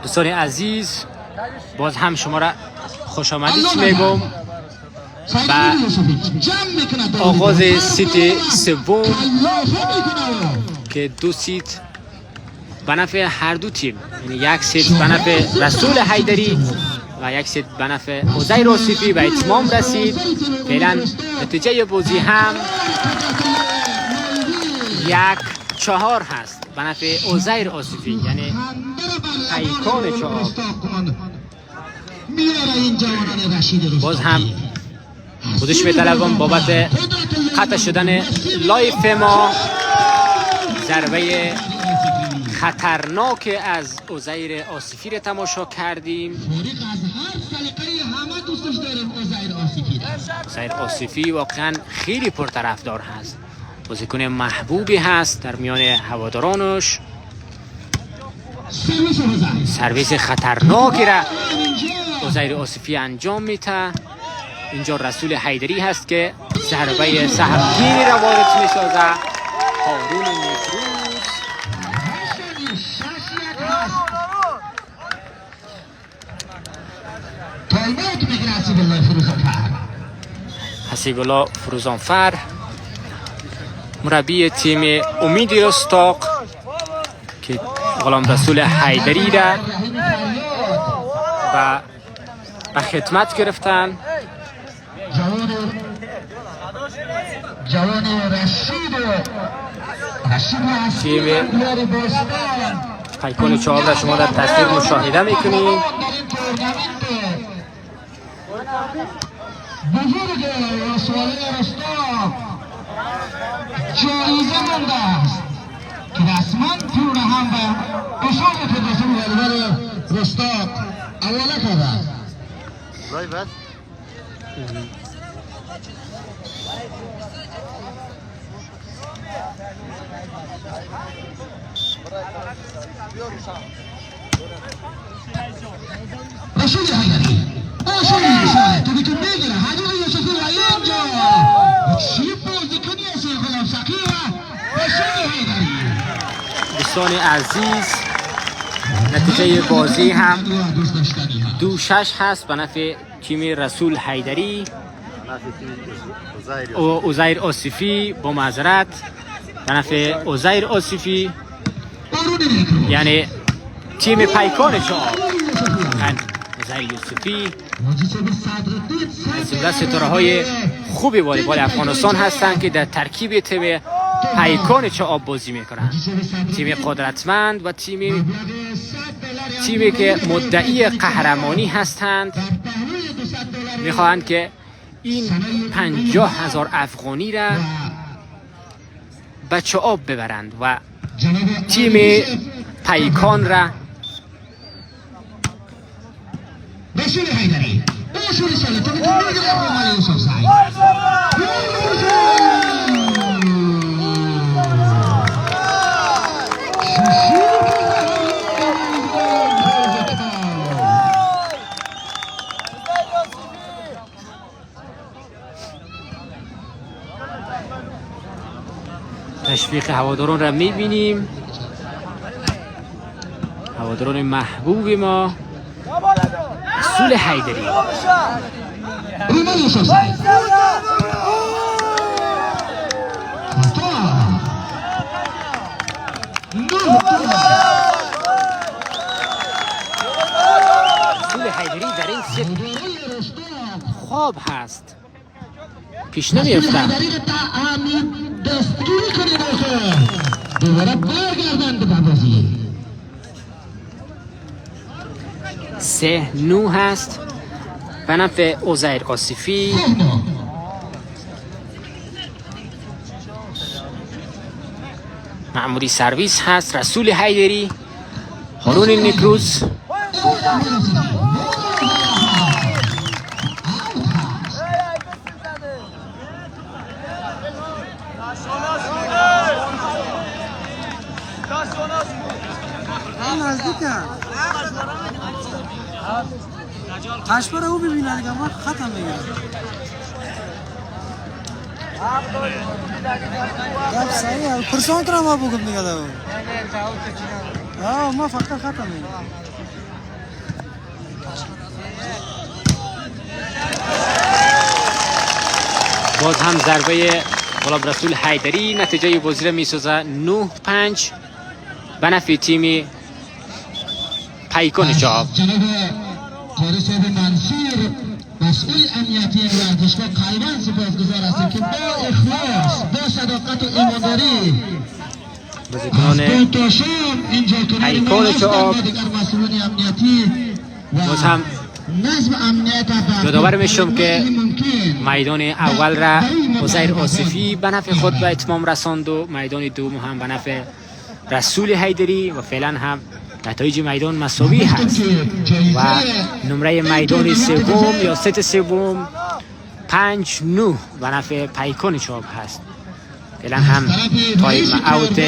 دوستان عزیز باز هم شما را خوش آمدید میگم و آغاز سیت سوم که دو سیت به نفع هر دو تیم، یعنی یک سیت به نفع رسول حیدری و یک سیت به نفع عزیر آصفی به اتمام رسید. فعلا نتیجه بازی هم 1-4 هست به نفع عزیر آصفی، یعنی پیکان چهار. باز هم خودش می‌طلبم بابت قطع شدن لایف ما. ضربه خطرناک از عزیر آصفی را تماشا کردیم. عزیر آصفی واقعا خیلی پرطرفدار هست، بازیکن محبوبی هست در میان هوادارانش. سرویس خطرناکی را عزیر آصفی انجام میده. اینجا رسول حیدری هست که ضربه سهمگینی را وارد میسازه. هارون نکروز حسیب الله فروزانفر مربی تیم امید رستاق که غلام رسول حیدری را و به خدمت گرفتن. تیم پیکان چهار را شما در تصویر مشاهده میکنید. بزرگ رسول رستاق جایزه مونده است که رسما پول را هم به اصول فدراسیون والیبال رستاق حواله کرده است. رسول حیدری تو میتون بگیره حجم یوسفی و اینجا چی بازی کنی از غلام سقی و رسول حیدری. دوستان عزیز نتیجه بازی هم 2-6 هست به نفع تیم رسول حیدری. عزیر آصفی با معذرت به نفع عزیر آصفی، یعنی تیم پیکان چهار عزیر یوسفی از جمله ستاره های خوبی والیبال افغانستان هستند که در ترکیب تیم پیکان چهار بازی میکنند. تیم قدرتمند و تیمی که مدعی قهرمانی هستند، میخواهند که این 50,000 افغانی را به چعاب ببرند و تیم پیکان را رسول حیدری رسول ساله تو میتونی بگیره مالی یوسف سعید. تشویق هواداران را میبینیم، هواداران محبوب ما. رسول حیدری رسول حیدری در این ست خواب هست، پیش نمیفته. دستگیری کنید دوباره برگردن به بازی. 3-9 هست به نفع عزیر آصفی. معمولی سرویس هست رسول حیدری. هارون نکروز تشبه رو ببینن دیگه ما ختم میگیرم. گپ صحیح پرسانت را ما بگم دیگه دو ما فقط ختم میگیرم. باز هم ضربه غلام رسول حیدری نتیجه بازی را میسازه 9-5 به نفع تیم پیکان چاب. جناب طارق صاحب منصور مسئول امنیتی ورزشگاه قلباً سپاسگزار هستیم که با اخلاص با صداقت و ایمانداری بازیکنان پیکان چاب مسئولین امنیتی باز هم یادآور میشم که میدان اول را عزیر آصفی به نفع خود به اتمام رساند و میدان دوم هم به نفع رسول حیدری و فعلا هم نتایج میدان مساوی هست و نمره میدان سوم یا ست سوم 5-9 به نفع پیکان چاب هست. فعلا هم تایم اوت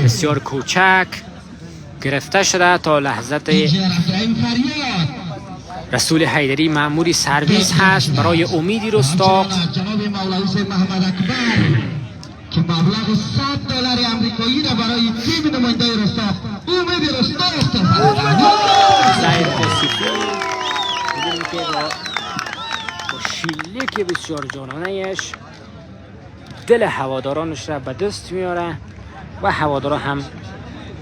بسیار کوچک گرفته شده تا لحظت رسول حیدری مأمور سرویس هست برای امید رستاق. جناب مولوی محمد اکبر که مبلغ $100 آمریکایی را برای تیم نماینده رستاق امید رستاق زایر آصفی می‌بینیم که با شلیک بسیار جانانه‌اش دل هوادارانش را به دست میاره و هوادارا هم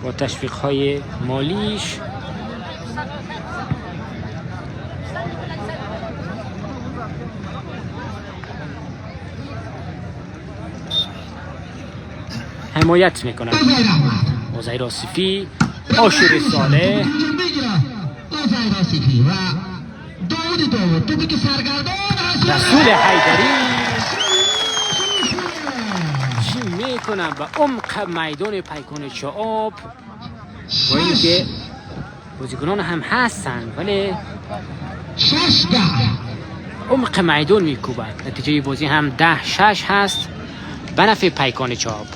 با تشویق‌های مالیش حمایت میکنه. عزیر آصفی، آشور صالح، عزیر آصفی و داود توپی که سرگردان رسول حیدری چی میکنه به عمق میدان پیکان چاب با اینکه بازیکنان هم هستن ولی عمق میدان میکوبن. نتیجه بازی هم 10-6 هست به نفع پیکان چاب.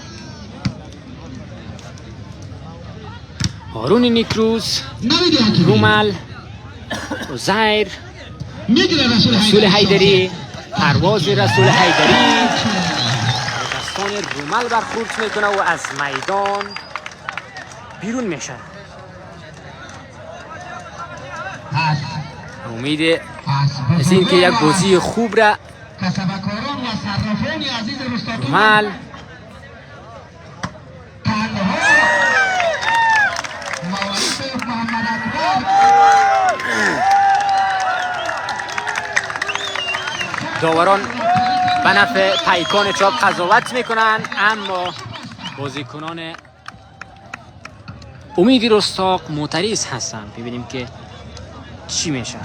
هارون نیکروز، رومل، عزیر، رسول حیدری، پرواز رسول حیدری دستان رومل برخورد میکنه و از میدان بیرون میشه. امید از این که یک بازی خوب را رومل داوران به نفع پیکان چاب قضاوت میکنن، اما بازیکنان امید رستاق معترض هستن. ببینیم که چی میشه.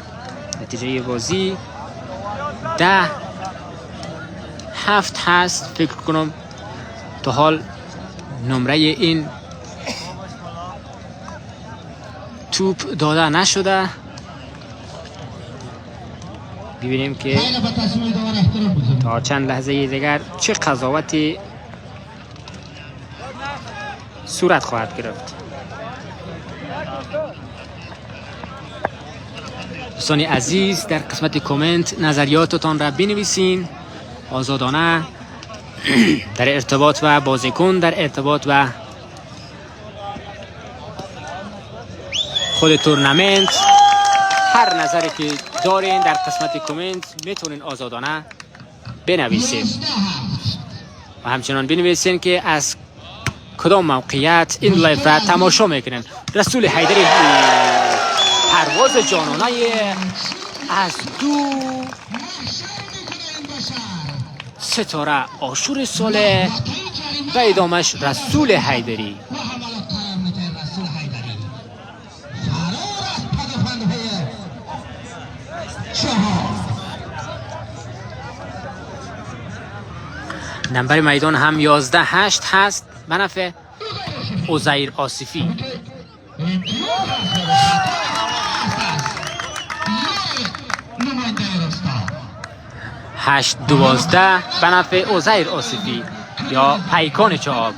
نتیجه بازی 10-7 هست. فکر کنم تا حال نمره این توپ داده نشده. ببینیم که تا چند لحظه دیگر چه قضاوتی صورت خواهد گرفت. دوستان عزیز در قسمت کامنت نظریاتتان را بنویسین آزادانه در ارتباط و بازیکن، در ارتباط و خود تورنمنت. هر نظری که دارین در قسمت کامنت میتونین آزادانه بنویسین و همچنان بنویسین که از کدام موقعیت این لایف را تماشا میکنین. رسول حیدری پرواز جانانه از دو ستاره آشور صالح و ادامش رسول حیدری. نمبر میدان هم 11-8 هست به نفع عزیر آصفی. 8-12 به نفع عزیر آصفی یا پیکان چاب.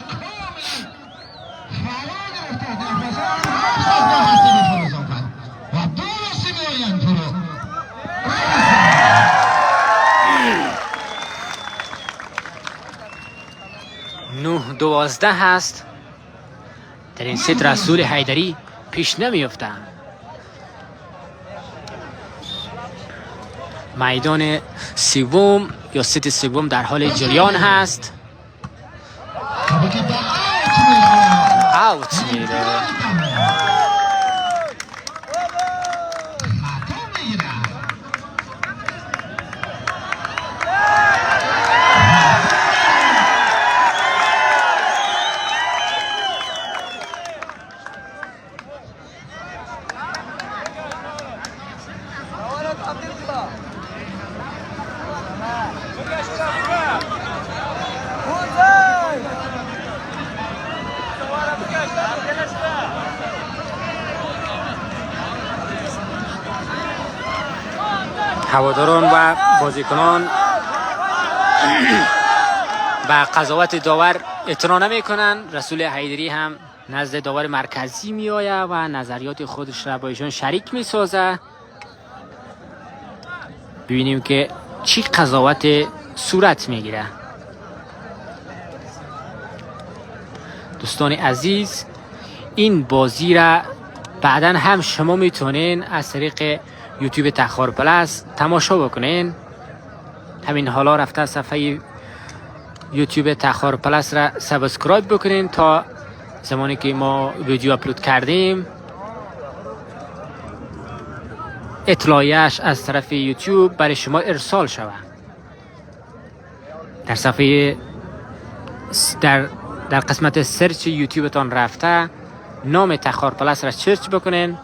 نه 12 هست. در این ست رسول حیدری پیش نمیفته. میدان سوم یا ست سوم در حال جریان هست. اوت میره. هواداران و بازیکنان و قضاوت داور اعتنا نمی‌کنن. رسول حیدری هم نزد داور مرکزی میآید و نظریات خودش را با ایشان شریک می‌سازد. ببینیم که چی قضاوت صورت میگیره. دوستان عزیز، این بازی را بعداً هم شما میتونین از طریق یوتیوب تخار پلاس تماشا بکنین. همین حالا رفته صفحه یوتیوب تخار پلاس را سابسکرایب بکنین تا زمانی که ما ویدیو اپلود کردیم اطلاعیش از طرف یوتیوب برای شما ارسال شود. در صفحه در قسمت سرچ یوتیوبتان رفته نام تخار پلاس را سرچ بکنین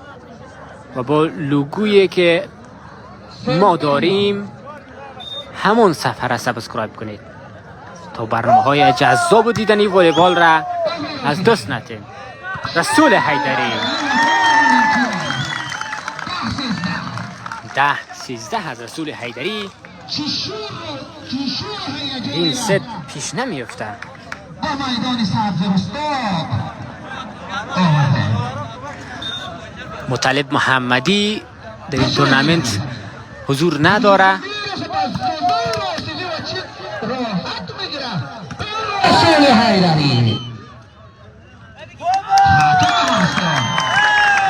و با لوگویی که ما داریم همون صفحه را سابسکرایب کنید تا برنامه های جذاب و دیدنی والیبال را از دست ندین. رسول حیدری 10-13 از رسول حیدری. این ست پیش نمیفته. مطلب محمدی در این تورنمنت حضور نداره.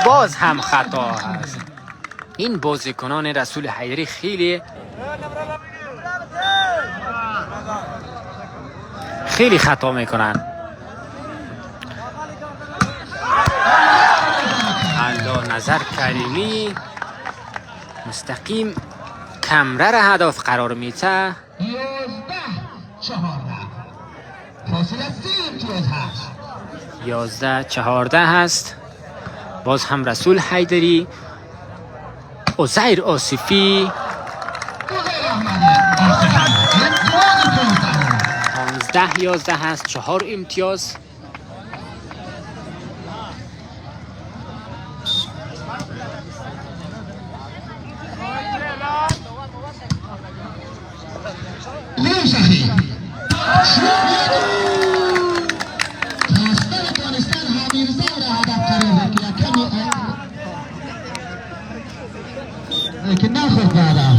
باز هم خطا هست. این بازیکنان رسول حیدری خیلی خطا میکنن. الله نظر کریمی مستقیم کمره را هدف قرار میده. 11-14 هست. باز هم رسول حیدری. عزیر آصفی 15-11 هست. 4 امتیاز. لیکن نخورد بعدا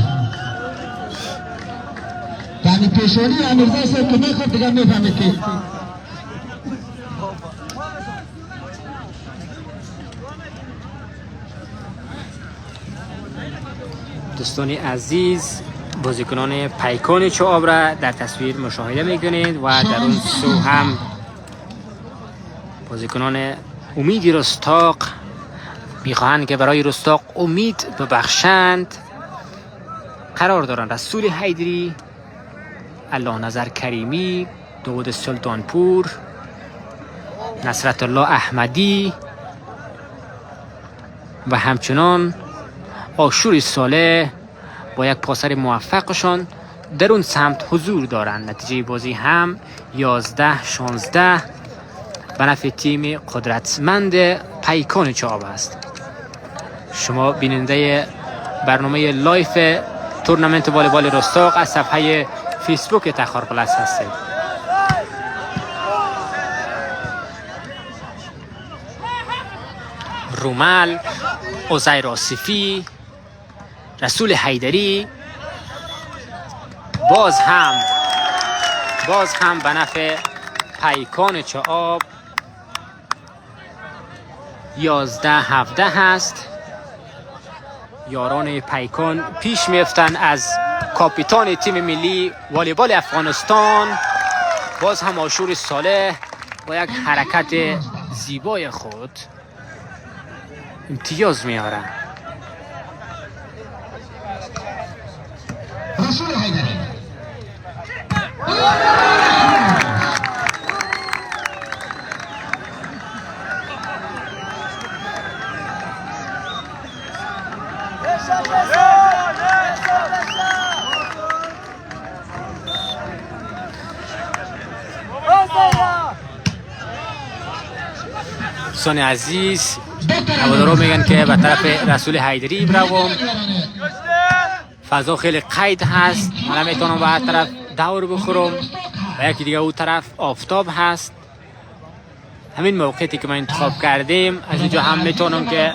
یعنی پیشونی امیرزا صاحب که نخورد دیگه میفهمه که دوستان عزیز، بازیکنان پیکان چوب را در تصویر مشاهده میکنید و در اون سو هم بازیکنان امید رستاق میخواهند که برای رستاق امید ببخشند قرار دارن. رسول حیدری، الله نظر کریمی، داود سلطانپور، نصرت الله احمدی و همچنان آشور صالح با یک پاسر موفقشان در اون سمت حضور دارند. نتیجه بازی هم 11-16 به نفع تیم قدرتمند پیکان چوب است. شما بیننده برنامه لایف تورنمنت والیبال رستاق از صفحه فیسبوک تخار پلاس هستید. رومل، عزیر آصفی، رسول حیدری باز هم به نفع پیکان چوب 11-17 هست. یاران پیکان پیش میفتن از کاپیتان تیم ملی والیبال افغانستان. باز هم آشور صالح با یک حرکت زیبای خود امتیاز میاره. رسول حیدری دوستان عزیز، هوادارا میگن که به طرف رسول حیدری بروم. فضا خیلی قید هست، من میتونم به هر طرف دور بخورم و یکی دیگه اون طرف آفتاب هست. همین موقعیتی که ما انتخاب کردیم، از اینجا هم میتونم که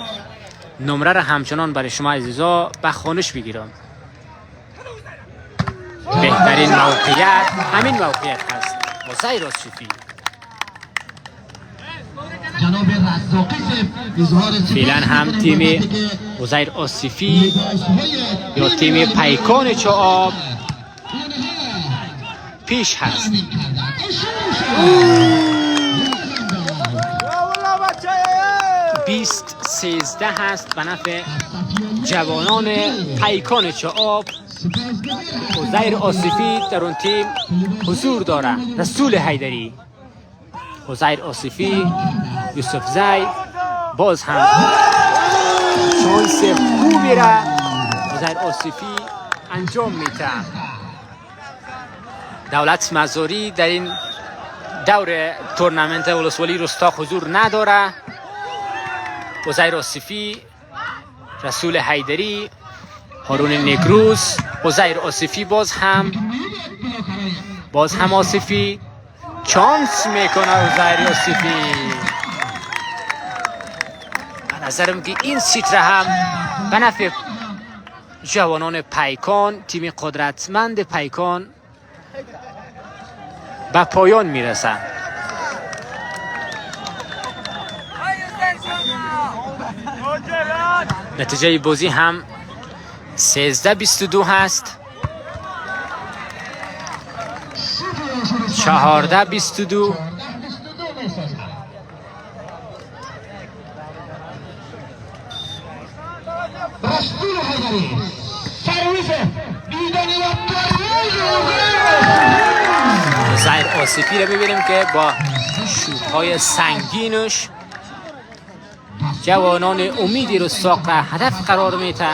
نمره را همچنان برای شما عزیزا به خوانش بگیرم. بهترین موقعیت همین موقعیت هست با زیر آصفی. جناب رزاقی اظهار فعلا هم تیم عزیر آصفی یا تیم پیکان چواب پیش هست. 20-13 هست به نفع جوانان پیکان چواب. عزیر آصفی در اون تیم حضور داره. رسول حیدری، عزیر آصفی، یوسف زید باز هم شانس خوبی را عزیر آصفی انجام میده. دولت مزاری در این دور تورنمنت ولسوالی رستاق حضور نداره. عزیر آصفی، رسول حیدری، هارون نیکروز، عزیر آصفی باز هم آصفی چانس میکنه. عزیر آصفی به نظرم که این سیت را هم به نفع جوانان پیکان، تیم قدرتمند پیکان به پایان میرسه. نتیجه بازی هم 13-22 هست. 14-22. رسول حیدری سرویس دیدنی و عزیر آصفی رو ببینیم که با شوت‌های سنگینش جوانان امیدی رستاق را هدف قرار میده.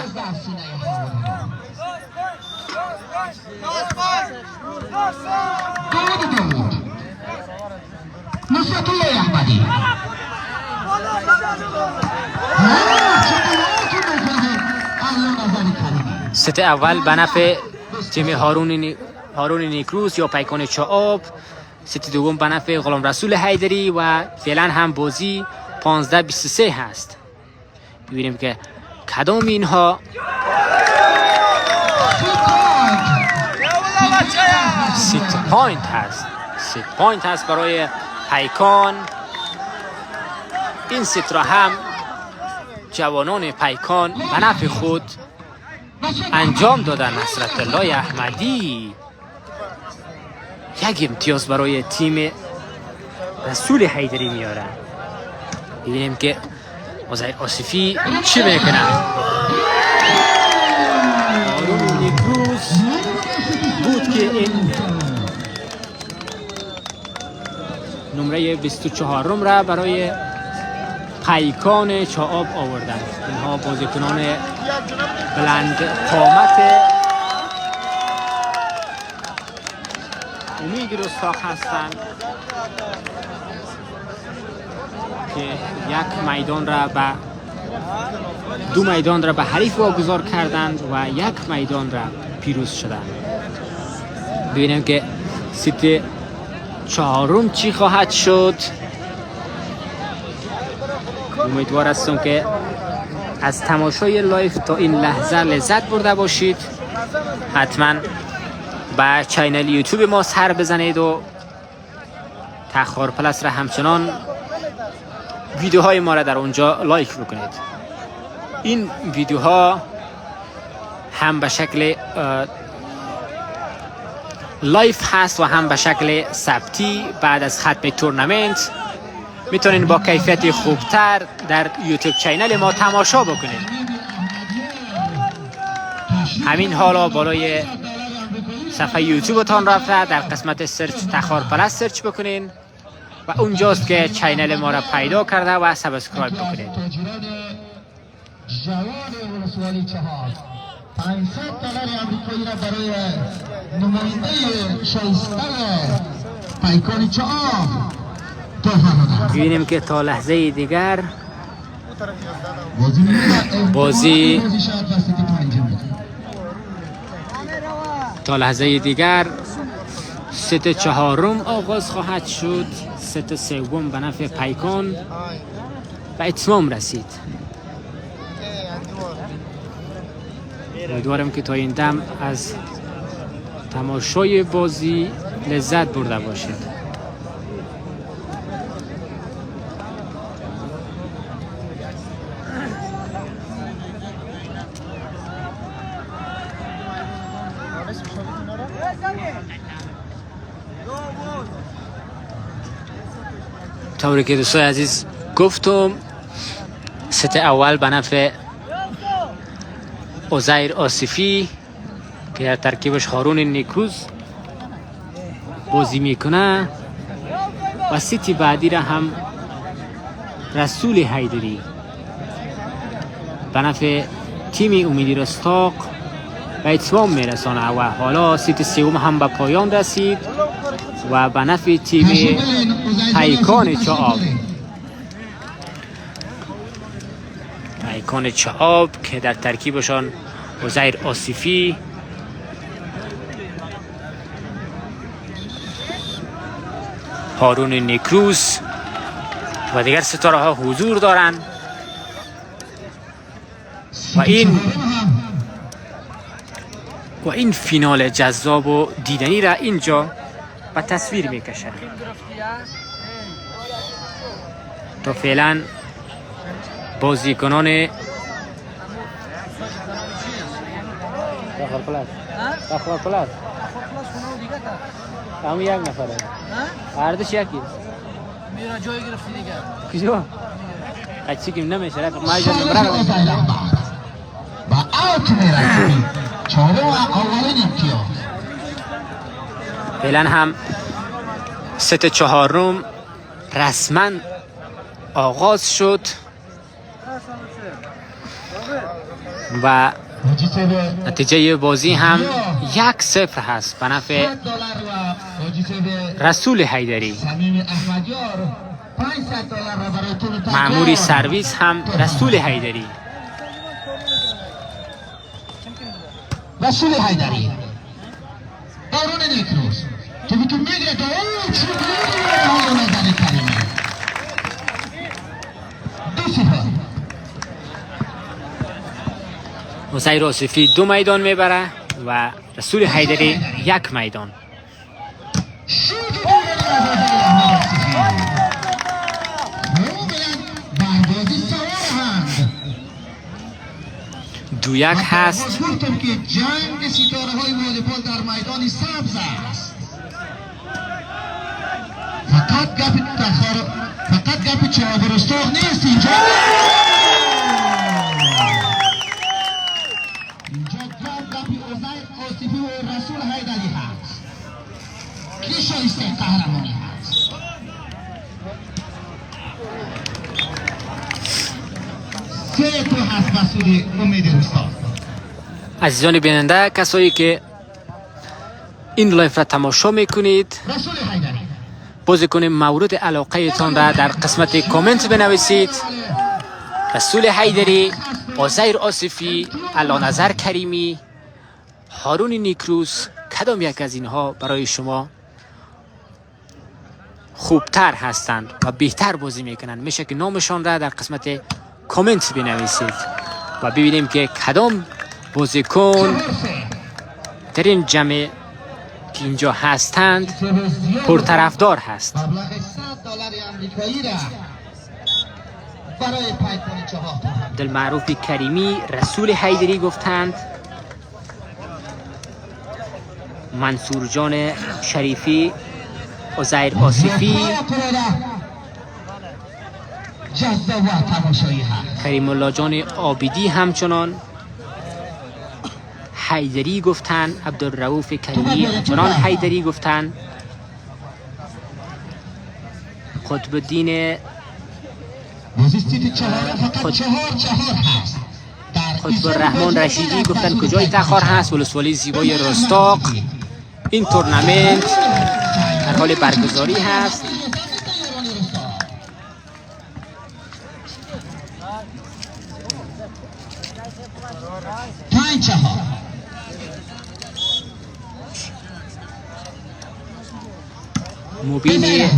نصرت الله احمدی ست اول به نفع تیم هارون نیکروز یا پیکان چواب، ست دوم به نفع غلام رسول حیدری و فعلا هم بازی 15-23 هست. ببینیم که کدام اینها سیت پوینت هست برای پیکان. این سیت را هم جوانان پیکان به نفع خود انجام دادن. نصرت الله احمدی یک امتیاز برای تیم رسول حیدری میاره. ببینیم که عزیر آصفی چی میکنه. هارون نیکروز بود که این نمره 24 را برای پیکان چواب آوردن. اینها بازیکنان بلند قامت امید رستاق هستند که یک میدان را به دو میدان را به حریف واگذار کردند و یک میدان را پیروز شدند. ببینیم که سیت چهارم چی خواهد شد. امیدوار هستم که از تماشای لایف تا این لحظه لذت برده باشید. حتما به چینل یوتیوب ما سر بزنید و تخار پلس را همچنان ویدیوهای ما را در اونجا لایک بکنید. این ویدیوها هم به شکل لایف هست و هم به شکل ثبتی بعد از ختم تورنمنت میتونین با کیفیت خوبتر در یوتیوب چینل ما تماشا بکنید. همین حالا بالای صفحه یوتیوبتان رفته در قسمت سرچ تخار پلس سرچ بکنین و اونجاست که چینل ما را پیدا کرده و سابسکرایب بکنید. $500 آمریکایی را برای نماینده شایسته پیکان چهار ببینیم که تا لحظه دیگر بازی ست چهارم آغاز خواهد شد. ست سوم به نفع پیکان به اتمام رسید. امیدوارم که تا این دم از تماشای بازی لذت برده باشید. طوری که دوستای عزیز گفتم ست اول به نفع عزیر آصفی که در ترکیبش هارون نیکروز بازی میکنه و سیتی بعدی را هم رسول حیدری به نفع تیم امیدی رستاق به اتمام میرسانه و حالا سیتی سوم هم به پایان رسید و به نفع تیم پیکان چعاب که در ترکیبشان عزیر آصفی هارون نیکروز و دیگر ستاره ها حضور دارند و این فینال جذاب و دیدنی را اینجا به تصویر میکشد. تا فعلا بازیکنان داخل پلاس همون یک نفره اردش یکی میرا جای گرفتی دیگه کجا؟ اچی کم نمیشه رفت ما ایجا نمره رو با آوت میرسید چهارم اولین امتیاز. فعلا هم ست چهارم رسما آغاز شد و نتیجه بازی هم 1-0 هست به نفع رسول حیدری. مأموری سرویس هم رسول حیدری. رسول حیدری هارون نیکروز که میتون میگیره که اون چی میگیره هارون نزنی کریمی 2-0. عزیر آصفی 2 میدان میبره و رسول حیدری 1 میدان. دو یک هست. گفتم که جنگ ستاره های والیبال در میدان سبز است. فقط گپ چهاب رستاق نیست اینجا. گپ عزیر آصفی و رسول حیدری هست. کی شایسته قهرمانی هست؟ سه تو هست مسئول امید رستاق. عزیزان بیننده، کسایی که این لایف را تماشا میکنید، رسول حیدری بازیکن مورد علاقه تان را در قسمت کامنت بنویسید. رسول حیدری، عزیر آصفی، علانظر کریمی، هارون نیکروز، کدام یک از اینها برای شما خوبتر هستند و بهتر بازی میکنند؟ میشه که نامشان را در قسمت کامنت بنویسید و ببینیم که کدام بازیکن در این جمع که اینجا هستند پرطرفدار هست. مبلغ $100 آمریکایی را برای پیکان چهار عبدالمعروف کریمی، رسول حیدری گفتند منصور جان شریفی، عزیر آصفی، جذاب و تماشایی هست. کریم الله جان عابدی همچنان، حیدری گفتن، عبدالرؤوف کریمی همچنان حیدری گفتن، قطب الدین قطب الرحمن رشیدی گفتن کجای تخار هست، ولسوالی زیبای رستاق. این تورنمنت در حال برگزاری هست. مبین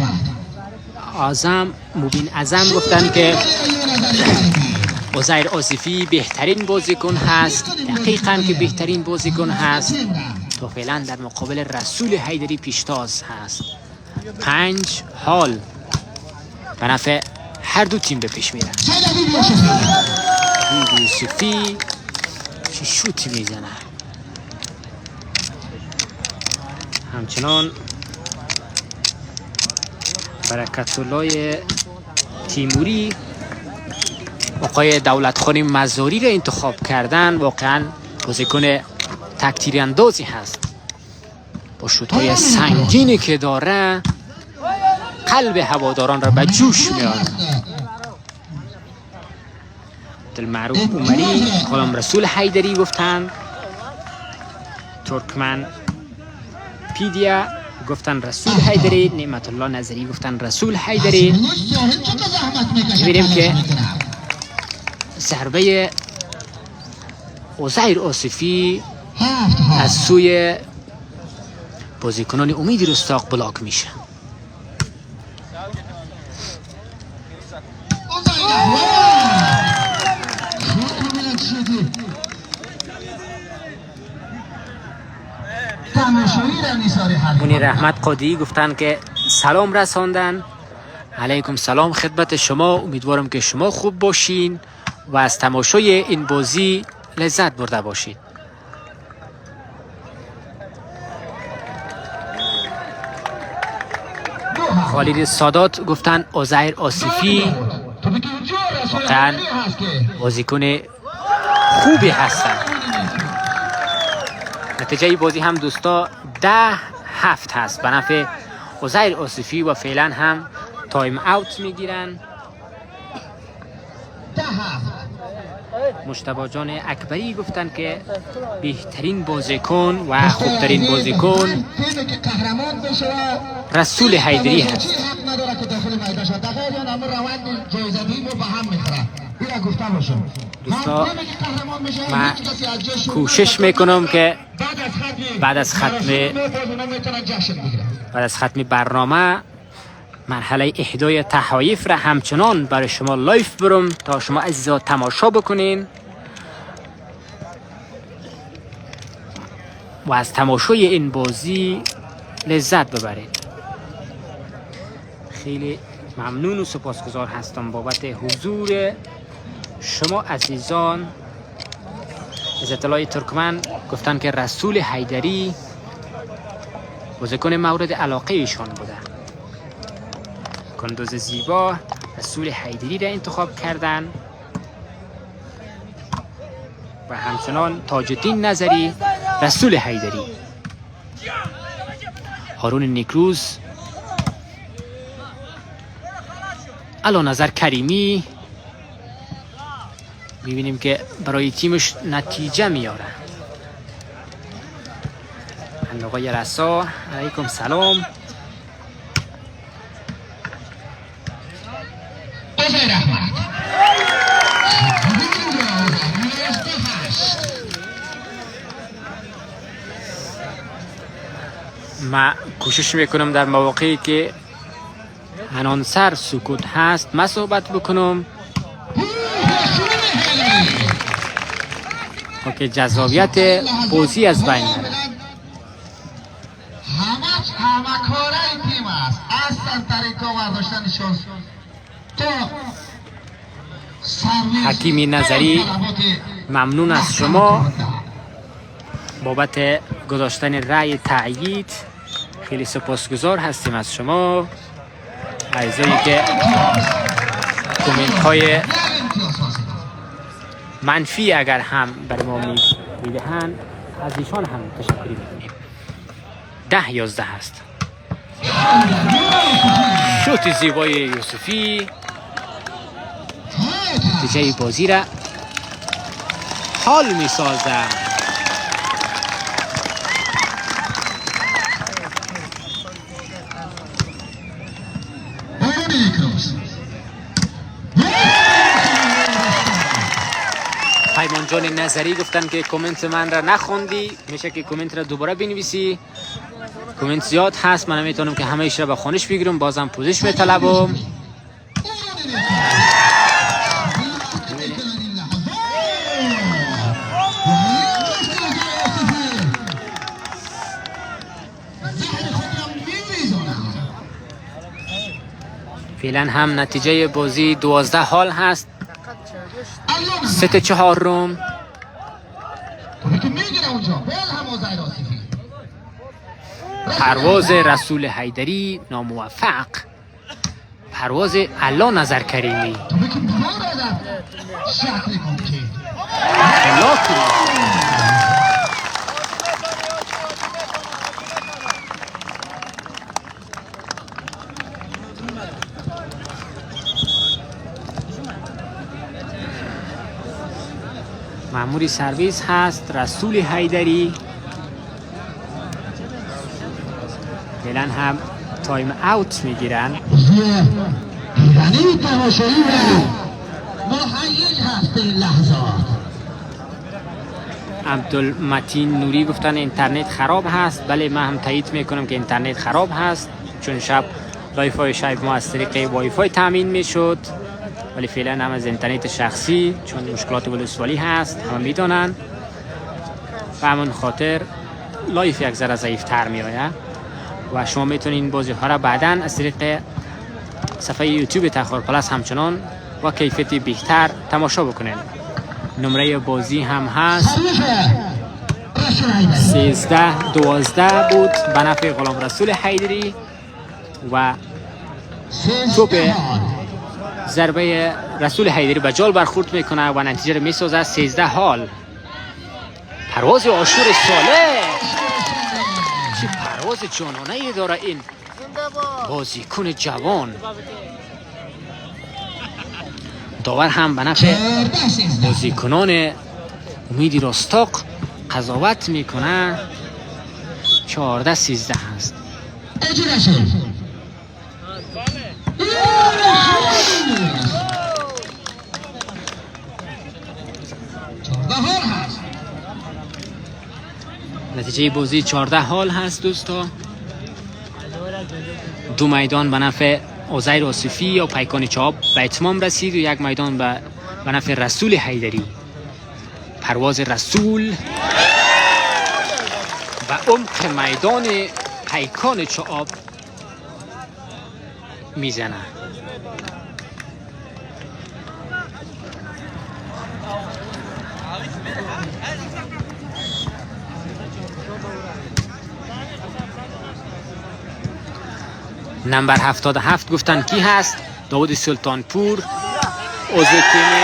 اعظم گفتن که عزیر آصفی بهترین بازیکن هست، دقیقاً که بهترین بازیکن هست. تا فعلا در مقابل رسول حیدری پیشتاز هست. 5 حال به نفع هر دو تیم به پیش میره. یوسفی چه شوتی میزنه. همچنان برکت الله تیموری آقای دولتخان مزاری را انتخاب کردن. واقعا بازیکن تک‌تیر اندازی هست، با شوت‌های سنگینی که داره قلب هواداران را به جوش میاره. عبدالمعروف عمری، غلام رسول حیدری گفتن، ترکمن پیدیا گفتن رسول حیدری، نعمت الله نظری گفتن رسول حیدری. می‌بینیم که ضربه عزیر آصفی از سوی بازیکنان امید رستاق بلاک میشه. منیر رحمت قادی گفتن که سلام رساندن. علیکم سلام خدمت شما، امیدوارم که شما خوب باشین و از تماشای این بازی لذت برده باشید. خالد سادات گفتن عزیر آصفی واقعا بازیکن خوبی هستن. نتیجه بازی هم دوستا 10-7 هست به نفع عزیر آصفی و فعلا هم تایم اوت میگیرن. مجتبی جان اکبری گفتن که بهترین بازیکن و خوبترین بازیکن رسول حیدری هست. دوستا من کوشش میکنم که بعد از ختم برنامه مرحله اهدای تحایف را همچنان برای شما لایف برم تا شما عزیزا تماشا بکنین و از تماشای این بازی لذت ببرید. خیلی ممنون و سپاسگزار هستم بابت حضور شما عزیزان. عزت الله ترکمن گفتن که رسول حیدری بازیکن مورد علاقه ایشان بوده. کندوز زیبا رسول حیدری را انتخاب کردن و همچنان تاج الدین نظری رسول حیدری. هارون نیکروز، علا نظر کریمی میبینیم که برای تیمش نتیجه میاره. آقای رسا علیکم سلام. من کوشش میکنم در مواقعی که انانسر سکوت هست من صحبت بکنم تا که جذابیت بازی از بین نره. همه کاره تیم است. اصلا طریقا برداشتنشون حکیمی نظری ممنون از شما. بابت گذاشتن رأی تأیید خیلی سپاسگزار هستیم از شما عزیزایی که کامنت های منفی اگر هم بر ما میدهند از ایشان هم تشکری میکنیم. 10-11 هست. شوت زیبای یوسفی نتیجه بازی را حال میسازه. پیمان جان نظری گفتن که کامنت من را نخوندی، میشه که کامنت را دوباره بنویسی. کامنت زیاد هست، من نمیتونم که همه ایش را به خونش بگیرم، بازم پوزش میطلبم. فعلا هم نتیجه بازی 12 حال هست. 3-4 روم. پرواز رسول حیدری ناموفق. پرواز علا نظر کریمی. مأموری سرویس هست رسول حیدری. فعلا هم تایم اوت میگیرن. ایرانی تماشایی مهیج هست این لحظات. عبدالمتین نوری گفتن اینترنت خراب هست. بله من هم تایید میکنم که اینترنت خراب هست، چون شب لایفای شایف ما از طریق وای فای تامین میشد، ولی فعلا هم از اینترنت شخصی، چون مشکلات ولسوالی هست همه میدانن و همون خاطر لایف یک ذره ضعیفتر میآید و شما میتونین بازی ها را بعدا از طریق صفحه یوتیوب تخار پلاس همچنان با کیفیت بهتر تماشا بکنین. نمره بازی هم هست 13-12 بود به نفع غلام رسول حیدری و توپ ضربه رسول حیدری به جال برخورد میکنه و نتیجه رو میسازه 13 حال. پرواز آشور صالح، چه پرواز جانانه ای داره این بازیکن جوان. داور هم به نفع بازیکنان امیدی راستاق قضاوت میکنه. 14-13 هست. نتیجه بازی 14 حال هست دوستا. دو میدان به نفع عزیر آصفی یا پیکان چاب به اتمام رسید و یک میدان به نفع رسول حیدری. پرواز رسول و عمق میدان پیکان چاب میزنه. نمبر 77 گفتن کی هست؟ داود سلطانپور عضو تیم.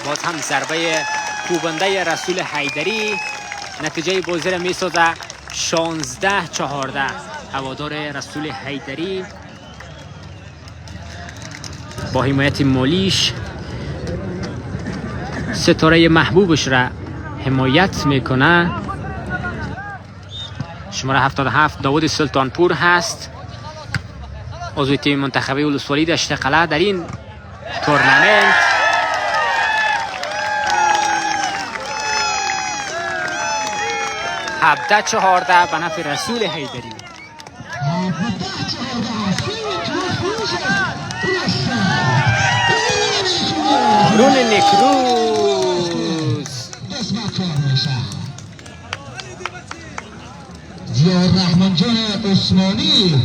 باز هم ضربه کوبنده رسول حیدری نتیجه بازی را میسازه 16-14. هوادار رسول حیدری با حمایت مالیش ستاره محبوبش را حمایت میکنه. شماره 77 داود سلطانپور هست، عضو تیم منتخب ولسوالی دشت قلعه در این تورنمنت. هفده 14 به نفع رسول حیدری. رون نکروز زیاد رحمان جان عثمانی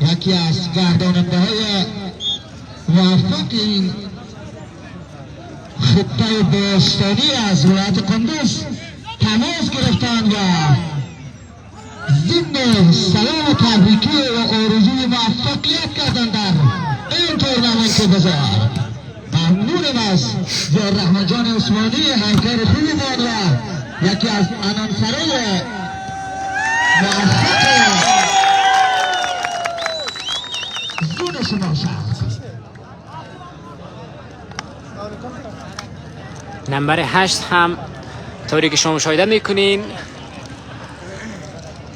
یکی از گرداننده های موفق این خطه دوستانی از ولایت قندوز تماس گرفتند و ضمن سلام و تبریکی و آرزوی موفقیت کردند در این تورنمنت بزرگ. ممنونم از زیاد رحمان جان عثمانی همکار خوبمان و یکی از انانسرای موفق زون شما شد. نمبر 8 هم طوری که شما مشاهده میکنین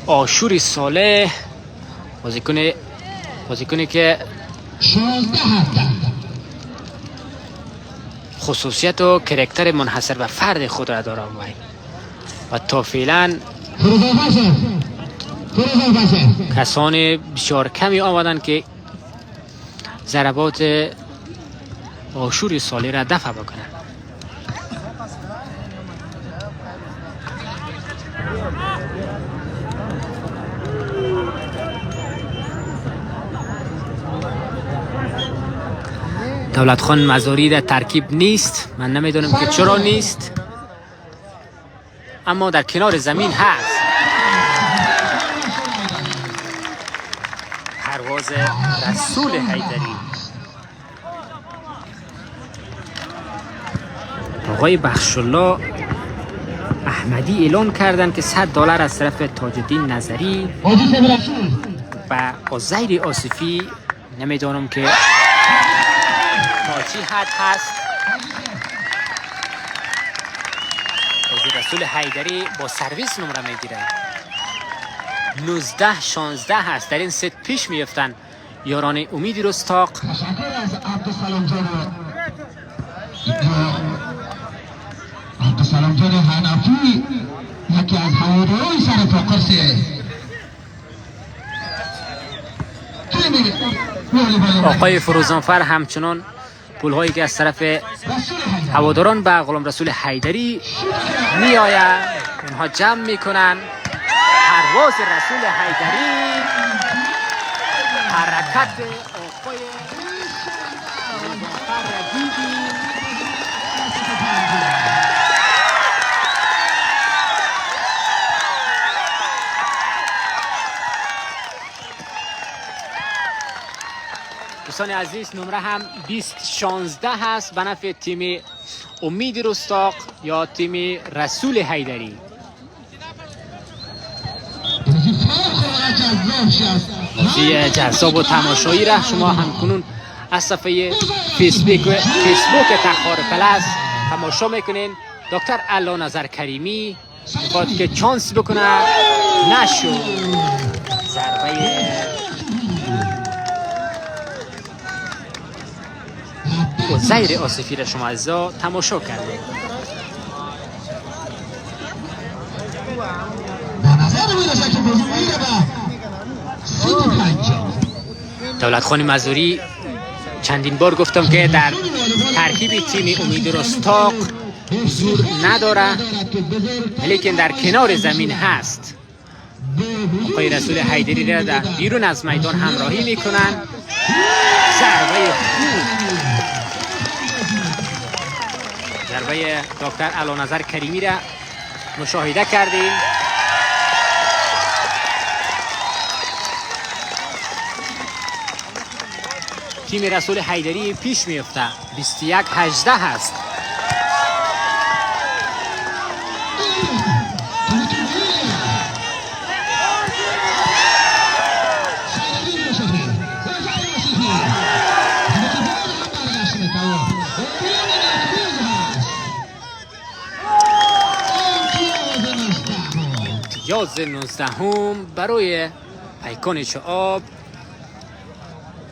آشوری صالح، بازیکنی که 16 هفته خصوصیت و کرکتر منحصر به فرد خود را دارد و تا فعلا کسان بسیار کمی آمدن که ضربات آشوری صالح را دفع بکنن. دولت خان مزاری در ترکیب نیست، من نمیدونم که چرا نیست، اما در کنار زمین هست. پرواز رسول حیدری. آقای بخشالله احمدی اعلان کردن که $100 از طرف تاج الدین نظری و عزیر آصفی، نمیدونم که چی حد هست. رسول حیدری با سرویس نمره میگیره. 19-16 هست. در این ست پیش میفتن یاران امید رستاق. تشکر از عبدالسلام جان حنفی، یکی از هوادارهای سر فاقرسه. آقای فروزانفر همچنان پولهایی که از طرف هواداران به غلام رسول حیدری می آید اونها جمع میکنن. پرواز رسول حیدری، حرکت آقای فروزانفر را دیدیم. دوستان عزیز، نمره هم 20-16 هست به نفع تیم امید رستاق یا تیم رسول حیدری. بازی جذاب و تماشایی را شما همکنون از صفحه فیسبوک تخار پلاس تماشا میکنین. دکتر علا نظر کریمی میخواد که چانس بکنه، نشو. ضربه عزیر آصفی را شما عزیزا تماشا کردید. دولت خان مزاری چندین بار گفتم که در ترکیب تیم امید رستاق حضور نداره، لیکن در کنار زمین هست. آقای رسول حیدری را در بیرون از میدان همراهی میکنن. ضربه دکتر علا نظر کریمی را مشاهده کردیم. تیم رسول حیدری پیش میفته. 21-18 هست. امتیاز 19 برای پیکان شعاب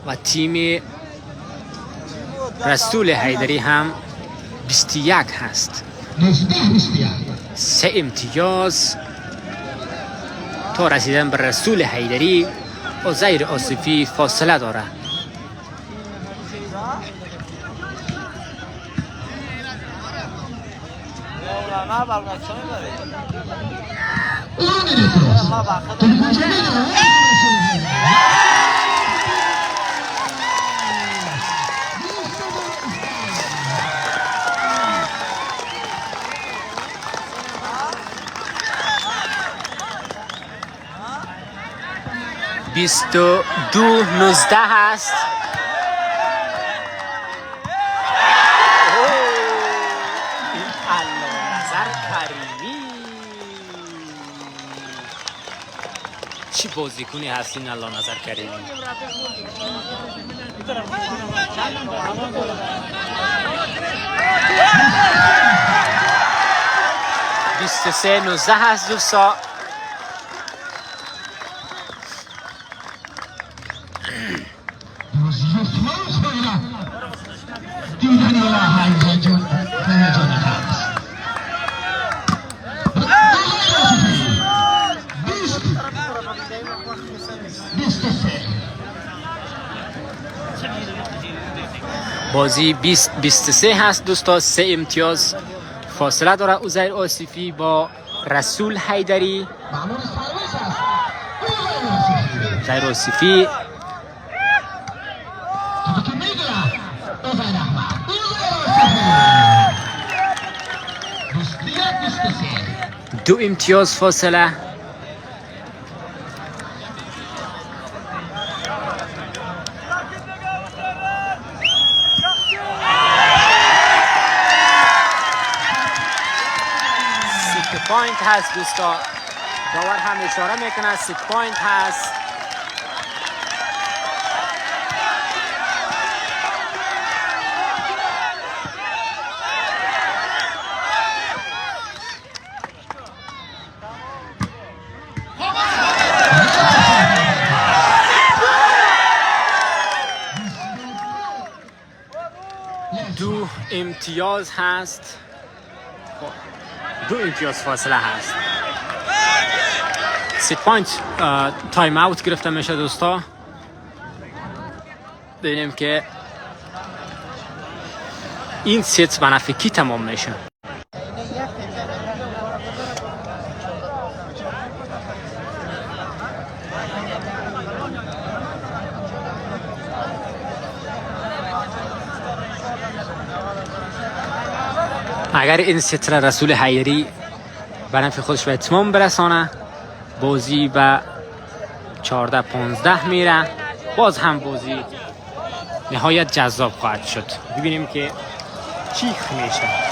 و تیم رسول حیدری هم 21 هست. 3 امتیاز تا رسیدن به رسول حیدری. عزیر آصفی فاصله داره. 22-19 هست. این علانظر کریمی چی بازیکنی هست این علانظر کریمی. بیست 19 هست دوستا. بازی 20-23 هست دوستا. 3 امتیاز فاصله داره عزیر آصفی با رسول حیدری. عزیر آصفی دو امتیاز فاصله. پوینت هست دوستا. داور هم اشاره میکنه 6 پوینت هست. دو امتیاز هست. 2 امتیاز فاصله هست. 6 پوینت تایم اوت گرفته میشه دوستا. ببینیم که این ست به نفع کی تمام میشه. اگر این ست را رسول حیدری به نفع خودش به اتمام برسانه، بازی به 14-15 میره. باز هم بازی نهایت جذاب خواهد شد. ببینیم که چی میشه.